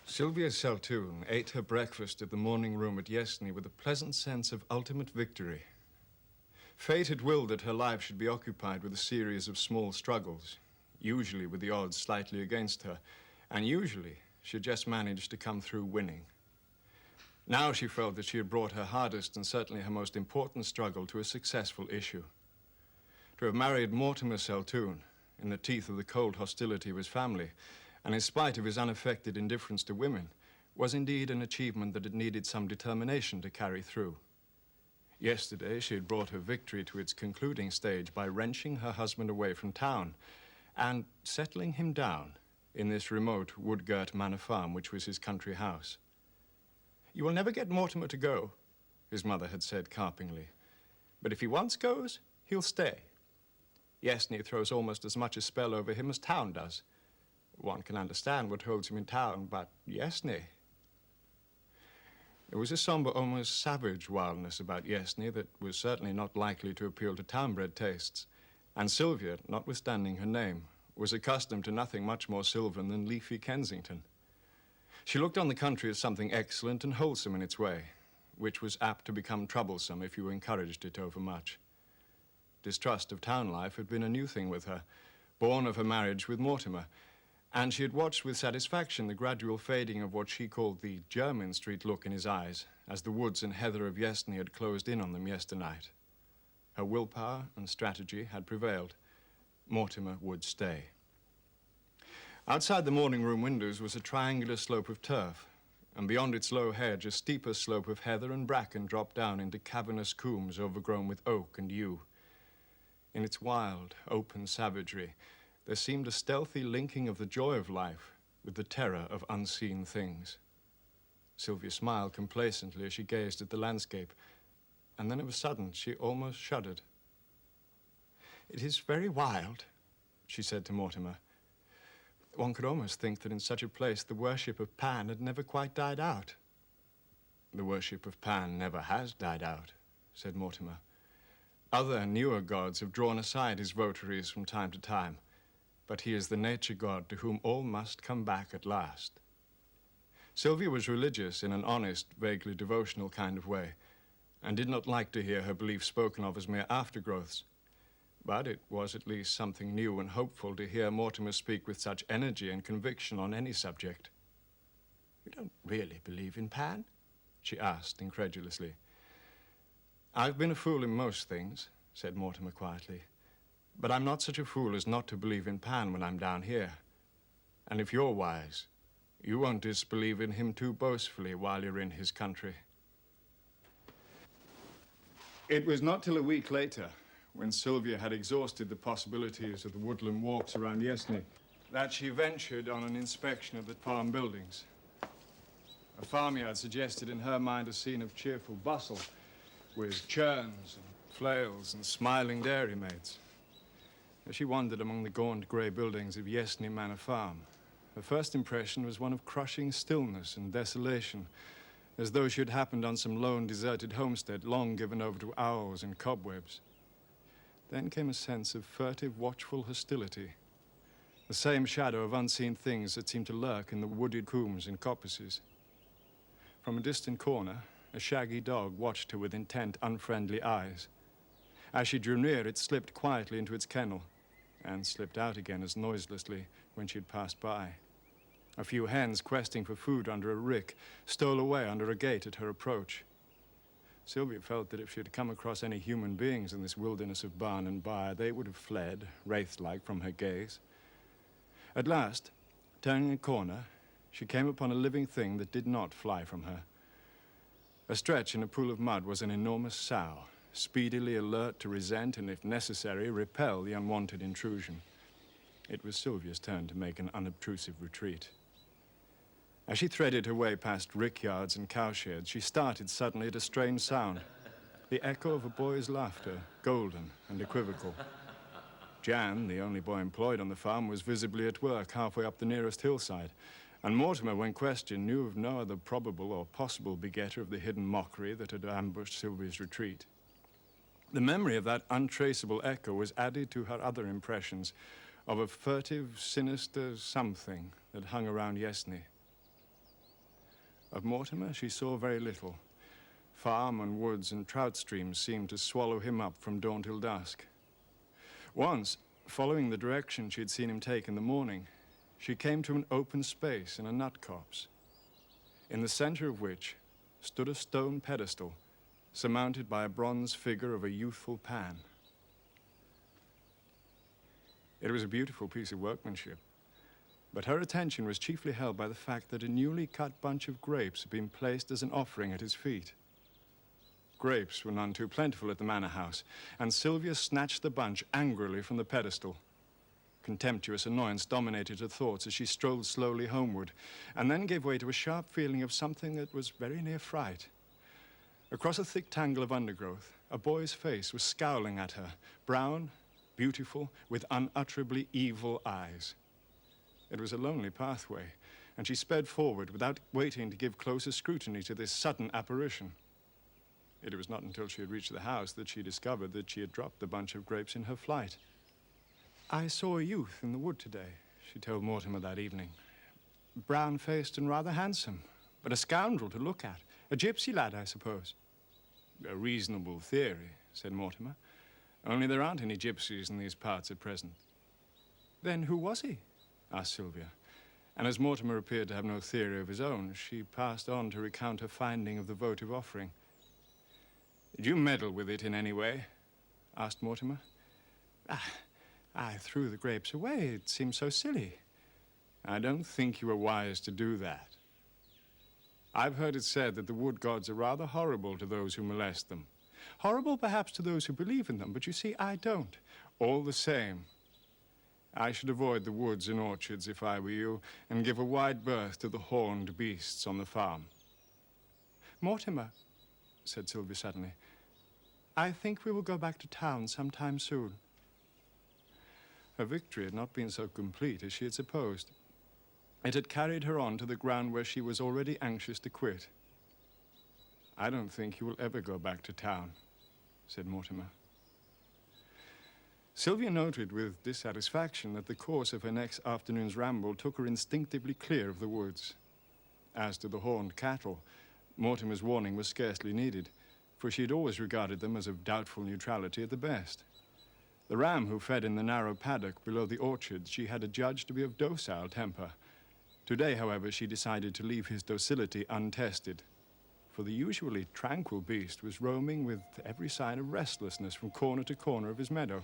Sylvia Seltoun ate her breakfast at the morning room at Yesney with a pleasant sense of ultimate victory. Fate had willed that her life should be occupied with a series of small struggles, usually with the odds slightly against her, and usually she just managed to come through winning. Now she felt that she had brought her hardest and certainly her most important struggle to a successful issue. To have married Mortimer Seltoun, in the teeth of the cold hostility of his family, and in spite of his unaffected indifference to women, was indeed an achievement that had needed some determination to carry through. Yesterday, she had brought her victory to its concluding stage by wrenching her husband away from town and settling him down in this remote wood-girt manor farm, which was his country house. "You will never get Mortimer to go," his mother had said carpingly. "But if he once goes, he'll stay. Yesney throws almost as much a spell over him as town does. One can understand what holds him in town, but Yesney..." There was a somber, almost savage wildness about Yesney that was certainly not likely to appeal to town-bred tastes. And Sylvia, notwithstanding her name, was accustomed to nothing much more sylvan than leafy Kensington. She looked on the country as something excellent and wholesome in its way, which was apt to become troublesome if you encouraged it overmuch. Distrust of town life had been a new thing with her, born of her marriage with Mortimer, and she had watched with satisfaction the gradual fading of what she called the Jermyn Street look in his eyes as the woods and heather of Yesney had closed in on them yesternight. Her willpower and strategy had prevailed. Mortimer would stay. Outside the morning room windows was a triangular slope of turf, and beyond its low hedge a steeper slope of heather and bracken dropped down into cavernous combes overgrown with oak and yew. In its wild, open savagery, there seemed a stealthy linking of the joy of life with the terror of unseen things. Sylvia smiled complacently as she gazed at the landscape, and then of a sudden she almost shuddered. "It is very wild," she said to Mortimer. "One could almost think that in such a place the worship of Pan had never quite died out." "The worship of Pan never has died out," said Mortimer. "Other, newer gods have drawn aside his votaries from time to time, but he is the nature god to whom all must come back at last." Sylvia was religious in an honest, vaguely devotional kind of way, and did not like to hear her beliefs spoken of as mere aftergrowths. But it was at least something new and hopeful to hear Mortimer speak with such energy and conviction on any subject. "You don't really believe in Pan?" she asked incredulously. "I've been a fool in most things," said Mortimer quietly. "But I'm not such a fool as not to believe in Pan when I'm down here. And if you're wise, you won't disbelieve in him too boastfully while you're in his country." It was not till a week later, when Sylvia had exhausted the possibilities of the woodland walks around Yesney, that she ventured on an inspection of the farm buildings. A farmyard suggested in her mind a scene of cheerful bustle, with churns and flails and smiling dairymaids. As she wandered among the gaunt grey buildings of Yesney Manor Farm, her first impression was one of crushing stillness and desolation, as though she had happened on some lone, deserted homestead long given over to owls and cobwebs. Then came a sense of furtive, watchful hostility, the same shadow of unseen things that seemed to lurk in the wooded combes and coppices. From a distant corner, a shaggy dog watched her with intent, unfriendly eyes. As she drew near, it slipped quietly into its kennel and slipped out again as noiselessly when she had passed by. A few hens, questing for food under a rick, stole away under a gate at her approach. Sylvia felt that if she had come across any human beings in this wilderness of barn and byre, they would have fled, wraith-like, from her gaze. At last, turning a corner, she came upon a living thing that did not fly from her. Astretch in a pool of mud was an enormous sow, speedily alert to resent and, if necessary, repel the unwanted intrusion. It was Sylvia's turn to make an unobtrusive retreat. As she threaded her way past rickyards and cowsheds, she started suddenly at a strange sound, the echo of a boy's laughter, golden and equivocal. Jan, the only boy employed on the farm, was visibly at work halfway up the nearest hillside, and Mortimer, when questioned, knew of no other probable or possible begetter of the hidden mockery that had ambushed Sylvia's retreat. The memory of that untraceable echo was added to her other impressions of a furtive, sinister something that hung around Yesney. Of Mortimer, she saw very little. Farm and woods and trout streams seemed to swallow him up from dawn till dusk. Once, following the direction she had seen him take in the morning, she came to an open space in a nut copse, in the center of which stood a stone pedestal surmounted by a bronze figure of a youthful Pan. It was a beautiful piece of workmanship, but her attention was chiefly held by the fact that a newly cut bunch of grapes had been placed as an offering at his feet. Grapes were none too plentiful at the manor house, and Sylvia snatched the bunch angrily from the pedestal. Contemptuous annoyance dominated her thoughts as she strolled slowly homeward, and then gave way to a sharp feeling of something that was very near fright. Across a thick tangle of undergrowth, a boy's face was scowling at her, brown, beautiful, with unutterably evil eyes. It was a lonely pathway, and she sped forward without waiting to give closer scrutiny to this sudden apparition. It was not until she had reached the house that she discovered that she had dropped the bunch of grapes in her flight. "I saw a youth in the wood today," she told Mortimer that evening. "Brown-faced and rather handsome, but a scoundrel to look at. A gypsy lad, I suppose." "A reasonable theory," said Mortimer. "Only there aren't any gypsies in these parts at present." "Then who was he?" asked Sylvia. And as Mortimer appeared to have no theory of his own, she passed on to recount her finding of the votive offering. "Did you meddle with it in any way?" asked Mortimer. I threw the grapes away. It seemed so silly." "I don't think you were wise to do that. I've heard it said that the wood gods are rather horrible to those who molest them." "Horrible perhaps to those who believe in them, but you see, I don't." "All the same, I should avoid the woods and orchards if I were you, and give a wide berth to the horned beasts on the farm." "Mortimer," said Sylvia suddenly, "I think we will go back to town sometime soon." Her victory had not been so complete as she had supposed. It had carried her on to the ground where she was already anxious to quit. "I don't think you will ever go back to town," said Mortimer. Sylvia noted with dissatisfaction that the course of her next afternoon's ramble took her instinctively clear of the woods. As to the horned cattle, Mortimer's warning was scarcely needed, for she had always regarded them as of doubtful neutrality at the best. The ram who fed in the narrow paddock below the orchard she had adjudged to be of docile temper. Today, however, she decided to leave his docility untested, for the usually tranquil beast was roaming with every sign of restlessness from corner to corner of his meadow.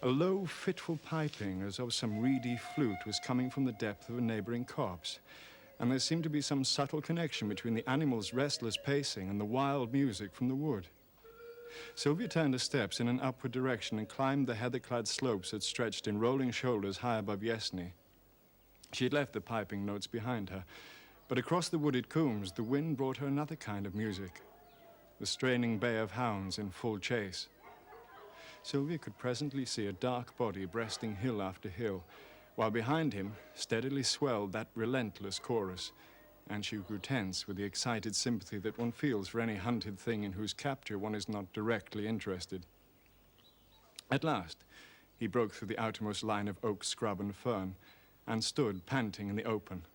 A low, fitful piping, as of some reedy flute, was coming from the depth of a neighboring copse, and there seemed to be some subtle connection between the animal's restless pacing and the wild music from the wood. Sylvia turned her steps in an upward direction and climbed the heather-clad slopes that stretched in rolling shoulders high above Yessney. She had left the piping notes behind her, but across the wooded combes the wind brought her another kind of music, the straining bay of hounds in full chase. Sylvia could presently see a dark body breasting hill after hill, while behind him steadily swelled that relentless chorus, and she grew tense with the excited sympathy that one feels for any hunted thing in whose capture one is not directly interested. At last, he broke through the outermost line of oak, scrub, and fern, and stood panting in the open,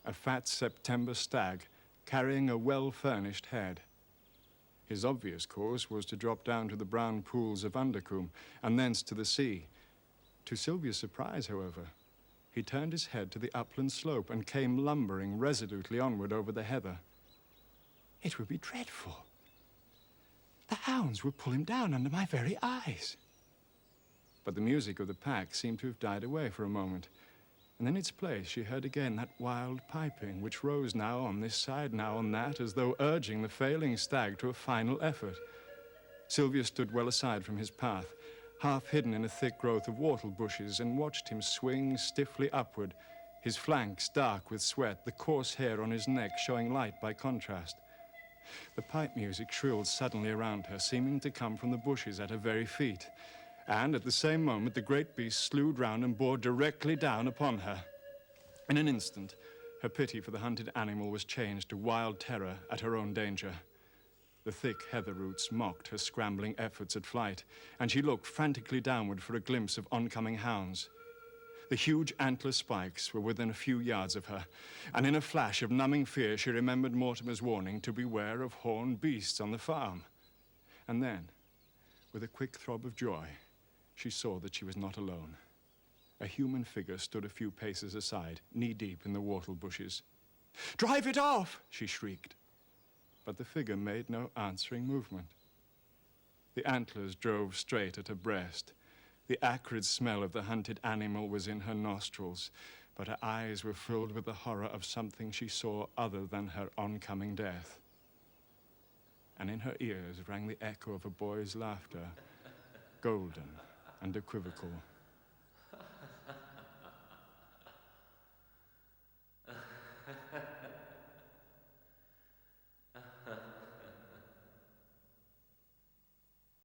a fat September stag carrying a well-furnished head. His obvious course was to drop down to the brown pools of Undercombe, and thence to the sea. To Sylvia's surprise, however, he turned his head to the upland slope and came lumbering resolutely onward over the heather. "It would be dreadful. The hounds will pull him down under my very eyes." But the music of the pack seemed to have died away for a moment, and in its place she heard again that wild piping, which rose now on this side, now on that, as though urging the failing stag to a final effort. Sylvia stood well aside from his path, half hidden in a thick growth of wattle bushes, and watched him swing stiffly upward, his flanks dark with sweat, the coarse hair on his neck showing light by contrast. The pipe music shrilled suddenly around her, seeming to come from the bushes at her very feet, and at the same moment the great beast slewed round and bore directly down upon her. In an instant, her pity for the hunted animal was changed to wild terror at her own danger. The thick heather roots mocked her scrambling efforts at flight, and she looked frantically downward for a glimpse of oncoming hounds. The huge antler spikes were within a few yards of her, and in a flash of numbing fear, she remembered Mortimer's warning to beware of horned beasts on the farm. And then, with a quick throb of joy, she saw that she was not alone. A human figure stood a few paces aside, knee-deep in the whortle bushes. "Drive it off!" she shrieked. But the figure made no answering movement. The antlers drove straight at her breast. The acrid smell of the hunted animal was in her nostrils, but her eyes were filled with the horror of something she saw other than her oncoming death. And in her ears rang the echo of a boy's laughter, golden and equivocal.